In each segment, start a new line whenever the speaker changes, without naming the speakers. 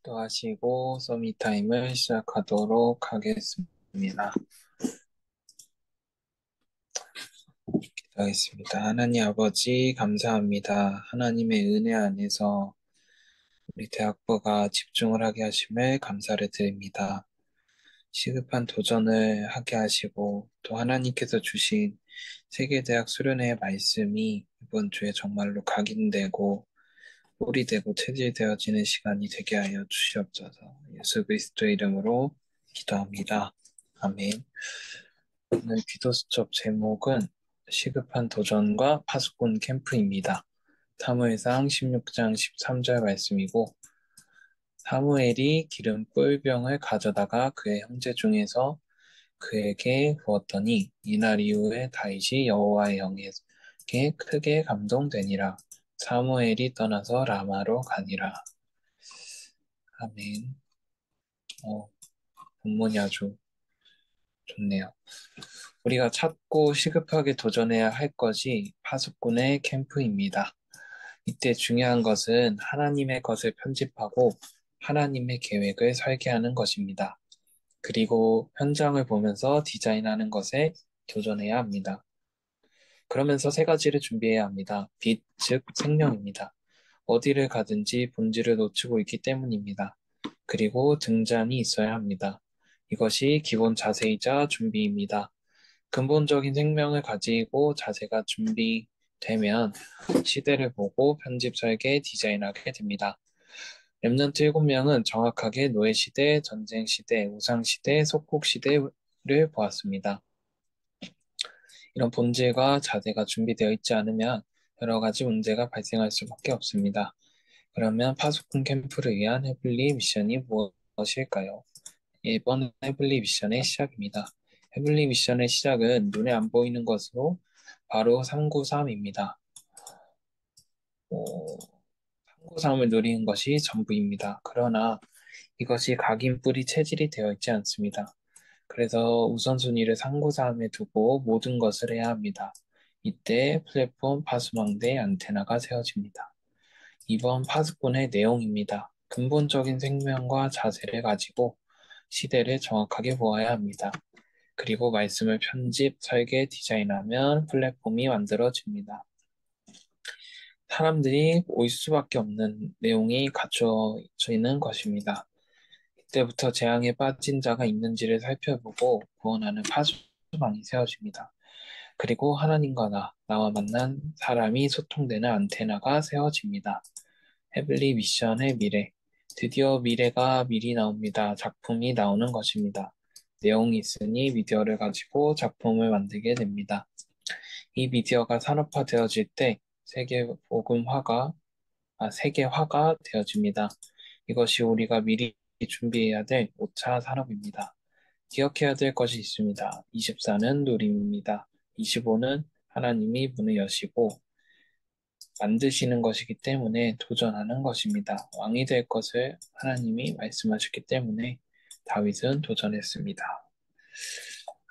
또 하시고 서밋타임을 시작하도록 하겠습니다. 기도하겠습니다. 하나님 아버지 감사합니다. 하나님의 은혜 안에서 우리 대학부가 집중을 하게 하심을 감사를 드립니다. 시급한 도전을 하게 하시고 또 하나님께서 주신 세계대학 수련회의 말씀이 이번 주에 정말로 각인되고 뿌리되고 체질되어지는 시간이 되게 하여 주시옵소서. 예수 그리스도의 이름으로 기도합니다. 아멘. 오늘 기도 수첩 제목은 시급한 도전과 파수꾼 캠프입니다. 사무엘상 16장 13절 말씀이고, 사무엘이 기름 뿔병을 가져다가 그의 형제 중에서 그에게 부었더니 이날 이후에 다윗이 여호와의 영에게 크게 감동되니라. 사무엘이 떠나서 라마로 가니라. 아멘. 본문이 아주 좋네요. 우리가 찾고 시급하게 도전해야 할 것이 파수꾼의 캠프입니다. 이때 중요한 것은 하나님의 것을 편집하고 하나님의 계획을 설계하는 것입니다. 그리고 현장을 보면서 디자인하는 것에 도전해야 합니다. 그러면서 세 가지를 준비해야 합니다. 빛, 즉 생명입니다. 어디를 가든지 본질을 놓치고 있기 때문입니다. 그리고 등잔이 있어야 합니다. 이것이 기본 자세이자 준비입니다. 근본적인 생명을 가지고 자세가 준비되면 시대를 보고 편집 설계 디자인하게 됩니다. 랩넌트 7명은 정확하게 노예 시대, 전쟁 시대, 우상 시대, 속국 시대를 보았습니다. 이런 본질과 자세가 준비되어 있지 않으면 여러 가지 문제가 발생할 수밖에 없습니다. 그러면 파수꾼 캠프를 위한 헤블리 미션이 무엇일까요? 이번 헤블리 미션의 시작입니다. 헤블리 미션의 시작은 눈에 안 보이는 것으로 바로 393입니다. 393을 누리는 것이 전부입니다. 그러나 이것이 각인뿔이 체질이 되어 있지 않습니다. 그래서 우선순위를 393에 두고 모든 것을 해야 합니다. 이때 플랫폼, 파수망대, 안테나가 세워집니다. 이번 파수꾼의 내용입니다. 근본적인 생명과 자세를 가지고 시대를 정확하게 보아야 합니다. 그리고 말씀을 편집, 설계, 디자인하면 플랫폼이 만들어집니다. 사람들이 올 수밖에 없는 내용이 갖춰지는 것입니다. 이때부터 재앙에 빠진 자가 있는지를 살펴보고 구원하는 파수망이 세워집니다. 그리고 하나님과 나와 만난 사람이 소통되는 안테나가 세워집니다. 헤블리 미션의 미래. 드디어 미래가 미리 나옵니다. 작품이 나오는 것입니다. 내용이 있으니 미디어를 가지고 작품을 만들게 됩니다. 이 미디어가 산업화되어질 때 세계화가 되어집니다. 이것이 우리가 미리 준비해야 될 5차 산업입니다. 기억해야 될 것이 있습니다. 24는 누림입니다. 25는 하나님이 문을 여시고 만드시는 것이기 때문에 도전하는 것입니다. 왕이 될 것을 하나님이 말씀하셨기 때문에 다윗은 도전했습니다.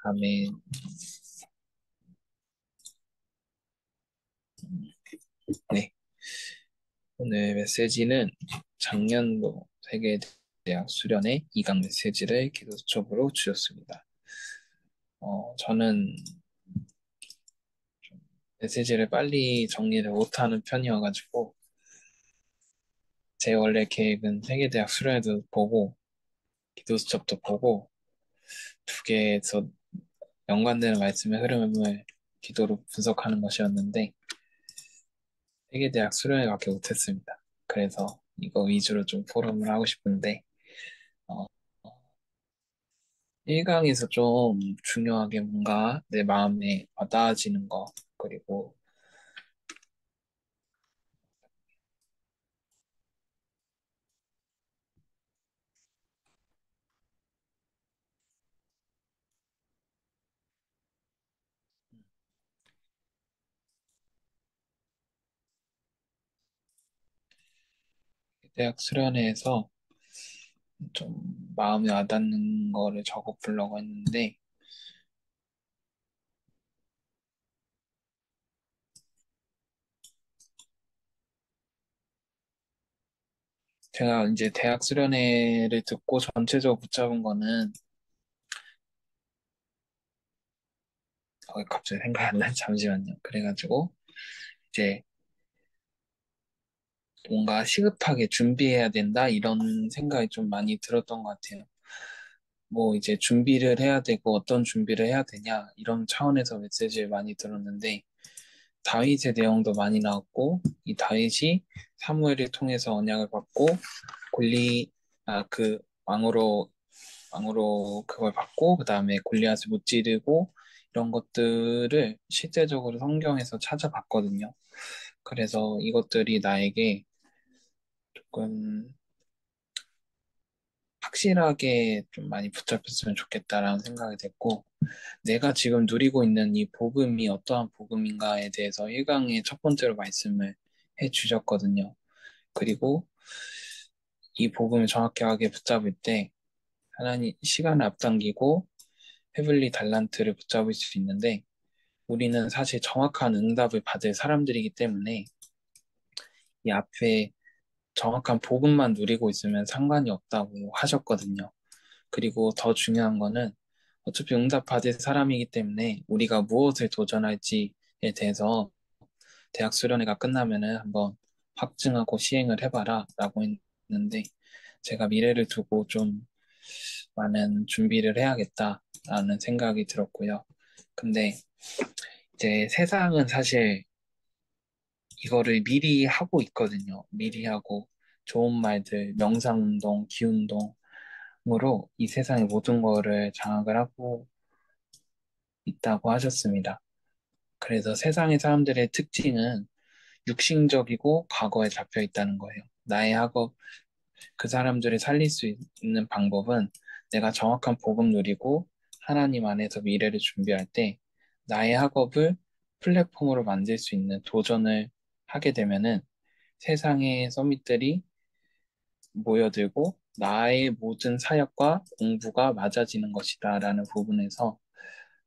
아멘. 네. 오늘 메시지는 작년도 세계대학 수련회 2강 메시지를 기도수첩으로 주셨습니다. 저는 메시지를 빨리 정리를 못하는 편이어가지고 제 원래 계획은 세계대학 수련회도 보고 기도수첩도 보고 두 개에서 연관되는 말씀의 흐름을 기도로 분석하는 것이었는데 세계대학 수련회밖에 못했습니다. 그래서 이거 위주로 좀 포럼을 하고 싶은데 어, 1강에서 좀 중요하게 뭔가 내 마음에 와닿아지는 거 그리고 대학 수련회에서 좀 마음에 와닿는 거를 적어 보려고 했는데 제가 이제 대학 수련회를 듣고 전체적으로 붙잡은 거는 갑자기 생각이 안 나요. 잠시만요. 그래가지고 이제 뭔가 시급하게 준비해야 된다 이런 생각이 좀 많이 들었던 것 같아요. 뭐 이제 준비를 해야 되고 어떤 준비를 해야 되냐 이런 차원에서 메시지를 많이 들었는데 다윗의 내용도 많이 나왔고 이 다윗이 사무엘을 통해서 언약을 받고 골리 그 왕으로 그걸 받고 그다음에 골리앗을 무찌르고 이런 것들을 실제적으로 성경에서 찾아봤거든요. 그래서 이것들이 나에게 조금 확실하게 좀 많이 붙잡혔으면 좋겠다라는 생각이 됐고, 내가 지금 누리고 있는 이 복음이 어떠한 복음인가에 대해서 1강의 첫 번째로 말씀을 해 주셨거든요. 그리고 이 복음을 정확하게 붙잡을 때 하나님 시간을 앞당기고 헤블리 달란트를 붙잡을 수 있는데 우리는 사실 정확한 응답을 받을 사람들이기 때문에 이 앞에 정확한 복음만 누리고 있으면 상관이 없다고 하셨거든요. 그리고 더 중요한 거는 어차피 응답 받을 사람이기 때문에 우리가 무엇을 도전할지에 대해서 대학 수련회가 끝나면은 한번 확증하고 시행을 해봐라 라고 했는데 제가 미래를 두고 좀 많은 준비를 해야겠다라는 생각이 들었고요. 근데 이제 세상은 사실 이거를 미리 하고 있거든요. 미리 하고 좋은 말들, 명상운동, 기운동으로 이 세상의 모든 거를 장악을 하고 있다고 하셨습니다. 그래서 세상의 사람들의 특징은 육신적이고 과거에 잡혀 있다는 거예요. 나의 학업, 그 사람들을 살릴 수 있는 방법은 내가 정확한 복음 누리고 하나님 안에서 미래를 준비할 때 나의 학업을 플랫폼으로 만들 수 있는 도전을 하게 되면은 세상의 서밋들이 모여들고 나의 모든 사역과 공부가 맞아지는 것이다라는 부분에서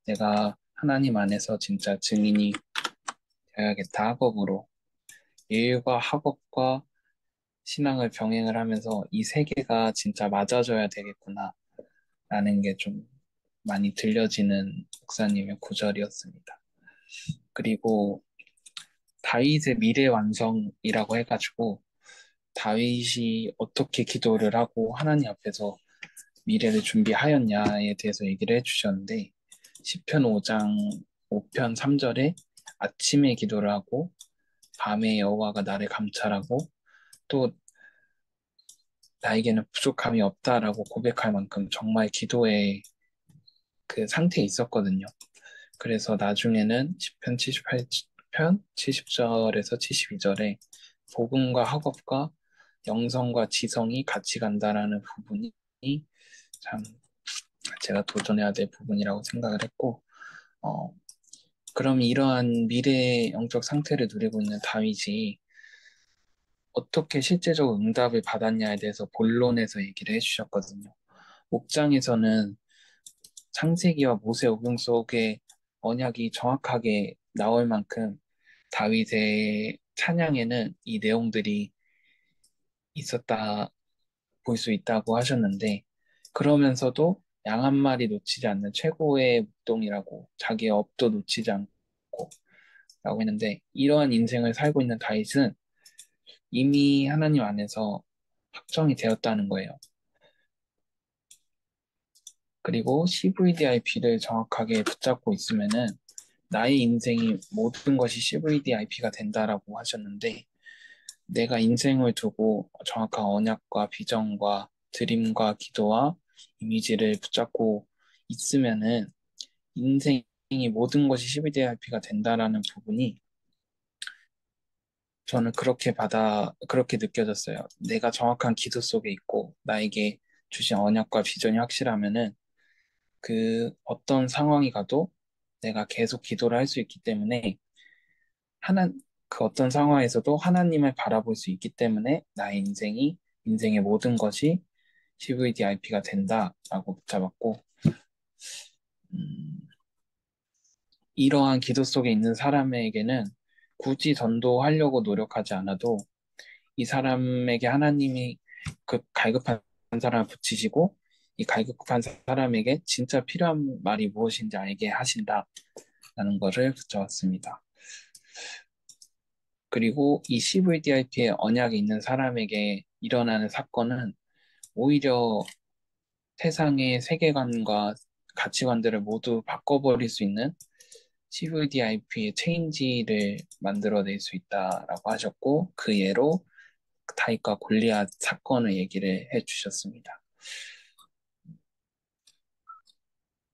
내가 하나님 안에서 진짜 증인이 되어야겠다 학업으로 일과 학업과 신앙을 병행을 하면서 이 세 개가 진짜 맞아줘야 되겠구나 라는 게 좀 많이 들려지는 목사님의 구절이었습니다. 그리고 다윗의 미래 완성이라고 해가지고 다윗이 어떻게 기도를 하고 하나님 앞에서 미래를 준비하였냐에 대해서 얘기를 해주셨는데 시편 5장 5편 3절에 아침에 기도를 하고 밤에 여호와가 나를 감찰하고 또 나에게는 부족함이 없다라고 고백할 만큼 정말 기도의 그 상태에 있었거든요. 그래서 나중에는 시편 78편 70절에서 72절에 복음과 학업과 영성과 지성이 같이 간다라는 부분이 참 제가 도전해야 될 부분이라고 생각을 했고, 어, 그럼 이러한 미래의 영적 상태를 누리고 있는 다윗이 어떻게 실제적으로 응답을 받았냐에 대해서 본론에서 얘기를 해주셨거든요. 옥장에서는 창세기와 모세오경 속의 언약이 정확하게 나올 만큼 다윗의 찬양에는 이 내용들이 있었다 볼 수 있다고 하셨는데 그러면서도 양 한 마리 놓치지 않는 최고의 목동이라고 자기의 업도 놓치지 않고 라고 했는데 이러한 인생을 살고 있는 다윗은 이미 하나님 안에서 확정이 되었다는 거예요. 그리고 CVDIP를 정확하게 붙잡고 있으면은 나의 인생이 모든 것이 CVDIP가 된다라고 하셨는데 내가 인생을 두고 정확한 언약과 비전과 드림과 기도와 이미지를 붙잡고 있으면은 인생이 모든 것이 CVDIP가 된다라는 부분이 저는 그렇게 느껴졌어요. 내가 정확한 기도 속에 있고 나에게 주신 언약과 비전이 확실하면은 그 어떤 상황이 가도 내가 계속 기도를 할 수 있기 때문에 하나, 그 어떤 상황에서도 하나님을 바라볼 수 있기 때문에 나의 인생의 모든 것이 CVDIP가 된다라고 붙잡았고, 음, 이러한 기도 속에 있는 사람에게는 굳이 전도하려고 노력하지 않아도 이 사람에게 하나님이 그 갈급한 사람을 붙이시고 이 갈급한 사람에게 진짜 필요한 말이 무엇인지 알게 하신다라는 거를 붙여왔습니다. 그리고 이 CVDIP의 언약이 있는 사람에게 일어나는 사건은 오히려 세상의 세계관과 가치관들을 모두 바꿔버릴 수 있는 CVDIP의 체인지를 만들어낼 수 있다라고 하셨고 그 예로 다윗과 골리앗 사건을 얘기를 해주셨습니다.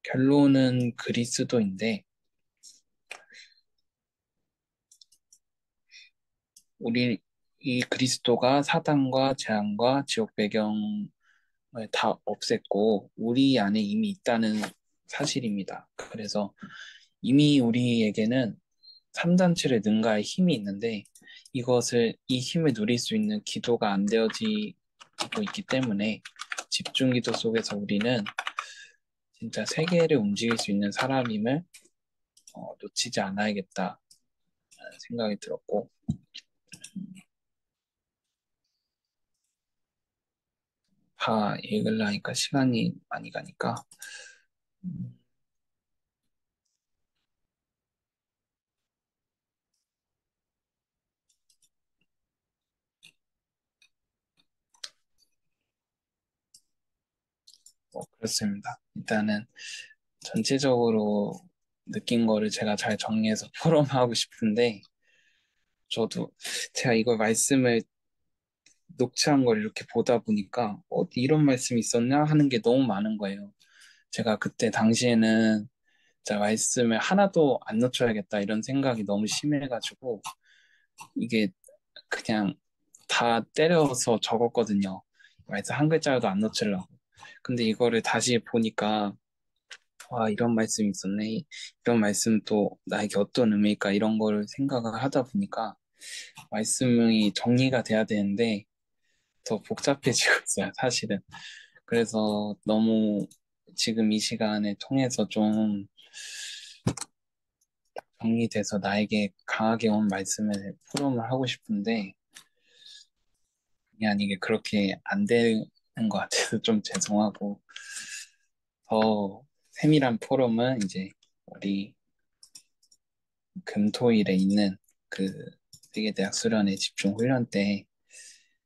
결론은 그리스도인데 우리 이 그리스도가 사단과 재앙과 지옥 배경을 다 없앴고 우리 안에 이미 있다는 사실입니다. 그래서 이미 우리에게는 3단체를 능가할 힘이 있는데 이 힘을 누릴 수 있는 기도가 안 되어지고 있기 때문에 집중 기도 속에서 우리는 진짜 세계를 움직일 수 있는 사람임을 놓치지 않아야겠다는 생각이 들었고 다 읽으려니까 시간이 많이 가니까 음, 그렇습니다. 일단은 전체적으로 느낀 거를 제가 잘 정리해서 포럼하고 싶은데 저도 제가 이걸 말씀을 녹취한 걸 이렇게 보다 보니까 이런 말씀이 있었나 하는 게 너무 많은 거예요. 제가 그때 당시에는 진짜 말씀을 하나도 안 놓쳐야겠다 이런 생각이 너무 심해가지고 이게 그냥 다 때려서 적었거든요. 말씀 한 글자라도 안 놓치려고. 근데 이거를 다시 보니까 와 이런 말씀이 있었네. 이런 말씀 또 나에게 어떤 의미일까 이런 거를 생각을 하다 보니까 말씀이 정리가 돼야 되는데 더 복잡해지고 있어요, 사실은. 그래서 너무 지금 이 시간을 통해서 좀 정리돼서 나에게 강하게 온 말씀을 포럼을 하고 싶은데 그냥 이게 그렇게 안 되는 것 같아서 좀 죄송하고 더 세밀한 포럼은 이제 우리 금토일에 있는 그 세계대학 수련회 집중 훈련 때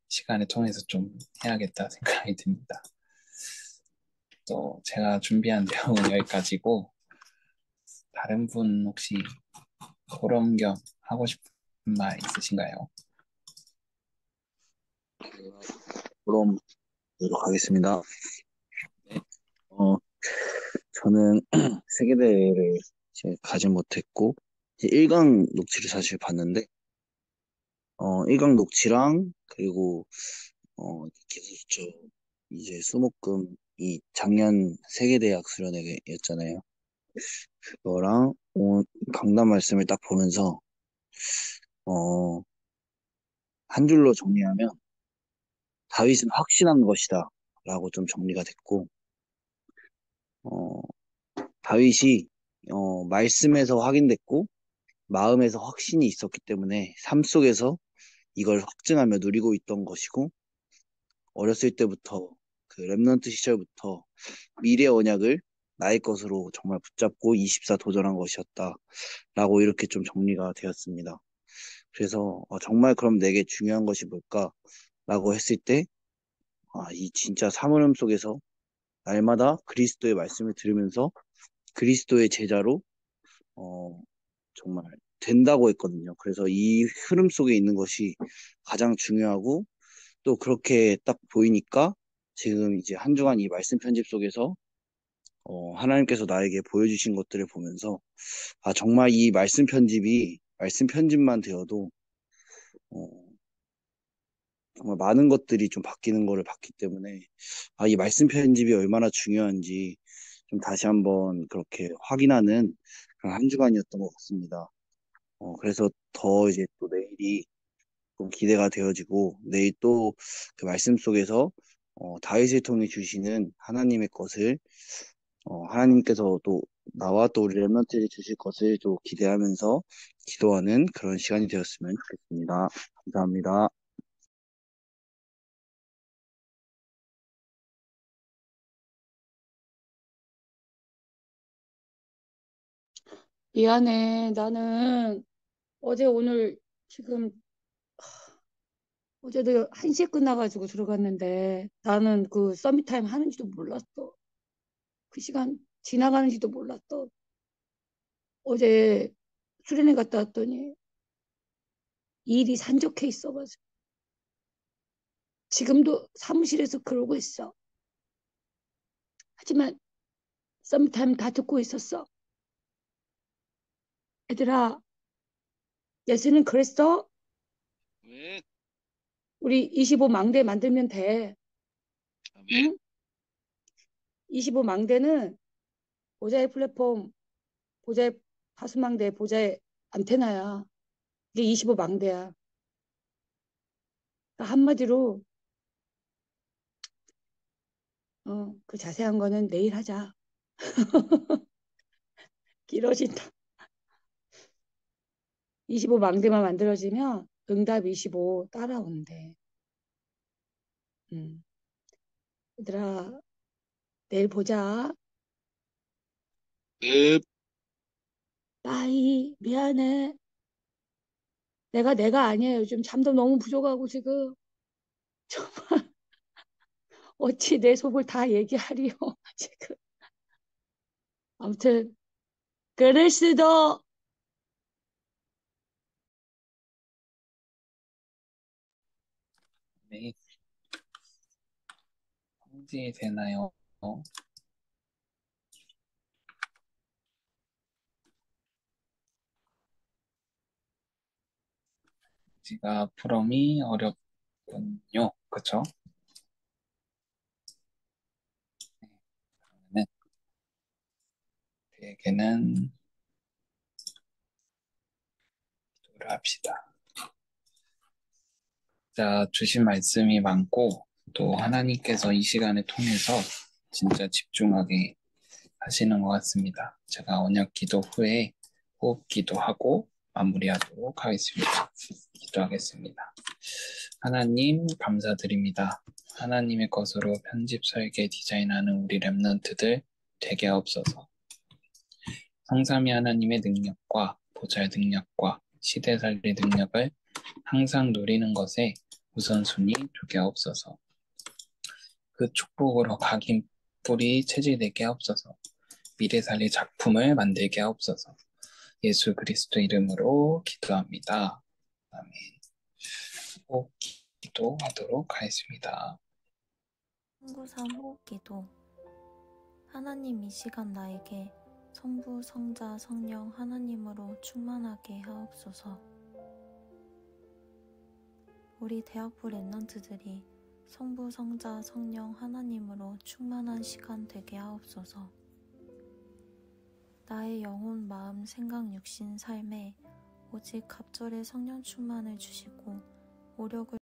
시간을 통해서 좀 해야겠다 생각이 듭니다. 또 제가 준비한 내용은 여기까지고 다른 분 혹시 포럼 겸 하고 싶은 말 있으신가요?
그럼 들어가겠습니다.
네.
어, 저는 세계대회를 이제 가지 못했고, 이제 1강 녹취를 사실 봤는데, 1강 녹취랑, 그리고, 기술수첩, 이제 수목금이 작년 세계대학 수련회였잖아요. 그거랑, 강단 말씀을 딱 보면서, 어, 한 줄로 정리하면, 다윗은 확신한 것이다. 라고 좀 정리가 됐고, 어, 다윗이, 말씀에서 확인됐고, 마음에서 확신이 있었기 때문에 삶 속에서 이걸 확증하며 누리고 있던 것이고 어렸을 때부터 그 렘넌트 시절부터 미래 언약을 나의 것으로 정말 붙잡고 24 도전한 것이었다라고 이렇게 좀 정리가 되었습니다. 그래서 정말 그럼 내게 중요한 것이 뭘까라고 했을 때 이 진짜 사물함 속에서 날마다 그리스도의 말씀을 들으면서 그리스도의 제자로 어, 정말 된다고 했거든요. 그래서 이 흐름 속에 있는 것이 가장 중요하고 또 그렇게 딱 보이니까 지금 이제 한 주간 이 말씀 편집 속에서 하나님께서 나에게 보여주신 것들을 보면서 정말 이 말씀 편집만 되어도 어, 정말 많은 것들이 좀 바뀌는 거를 봤기 때문에 이 말씀 편집이 얼마나 중요한지 좀 다시 한번 그렇게 확인하는 그런 한 주간이었던 것 같습니다. 그래서 더 이제 또 내일이 좀 기대가 되어지고 내일 또 그 말씀 속에서 다윗을 통해 주시는 하나님의 것을 하나님께서 또 나와 또 우리 렘넌트를 주실 것을 또 기대하면서 기도하는 그런 시간이 되었으면 좋겠습니다. 감사합니다.
미안해. 나는 어제 오늘 지금 어제도 1시에 끝나가지고 들어갔는데 나는 그 서밋타임 하는지도 몰랐어. 그 시간 지나가는지도 몰랐어. 어제 수련회 갔다 왔더니 일이 산적해 있어가지고 지금도 사무실에서 그러고 있어. 하지만 서밋타임 다 듣고 있었어. 얘들아, 예수는 그랬어?
왜?
우리 25 망대 만들면 돼.
왜?
응? 25 망대는 보좌의 플랫폼, 보좌의 파수망대, 보좌의 안테나야. 이게 25 망대야. 그러니까 한마디로 그 자세한 거는 내일 하자. 길어진다. 25 망대만 만들어지면 응답 25 따라온대. 음. 얘들아, 내일 보자.
왜?
빠이, 미안해. 내가 아니에요. 요즘 잠도 너무 부족하고 지금 어찌 내 속을 다 얘기하리요. 지금. 아무튼 그럴 수도.
네, 성지되나요? 지가 풀음이 어렵군요. 그쵸? 네, 그에게는 기도를 합시다. 자, 주신 말씀이 많고, 또 하나님께서 이 시간을 통해서 진짜 집중하게 하시는 것 같습니다. 제가 언약 기도 후에 호흡 기도하고 마무리하도록 하겠습니다. 기도하겠습니다. 하나님, 감사드립니다. 하나님의 것으로 편집, 설계, 디자인하는 우리 랩런트들 되게 하옵소서. 성삼위 하나님의 능력과 보잘 능력과 시대살리 능력을 항상 누리는 것에 우선순위 두게 하옵소서. 그 축복으로 각인 뿌리 체질되게 하옵소서. 미래 살릴 작품을 만들게 하옵소서. 예수 그리스도 이름으로 기도합니다. 아멘. 꼭 기도하도록 하겠습니다.
성구삼 호흡기도. 하나님, 이 시간 나에게 성부, 성자, 성령 하나님으로 충만하게 하옵소서. 우리 대학부 랩런트들이 성부, 성자, 성령 하나님으로 충만한 시간 되게 하옵소서. 나의 영혼, 마음, 생각, 육신, 삶에 오직 갑절의 성령 충만을 주시고 오력을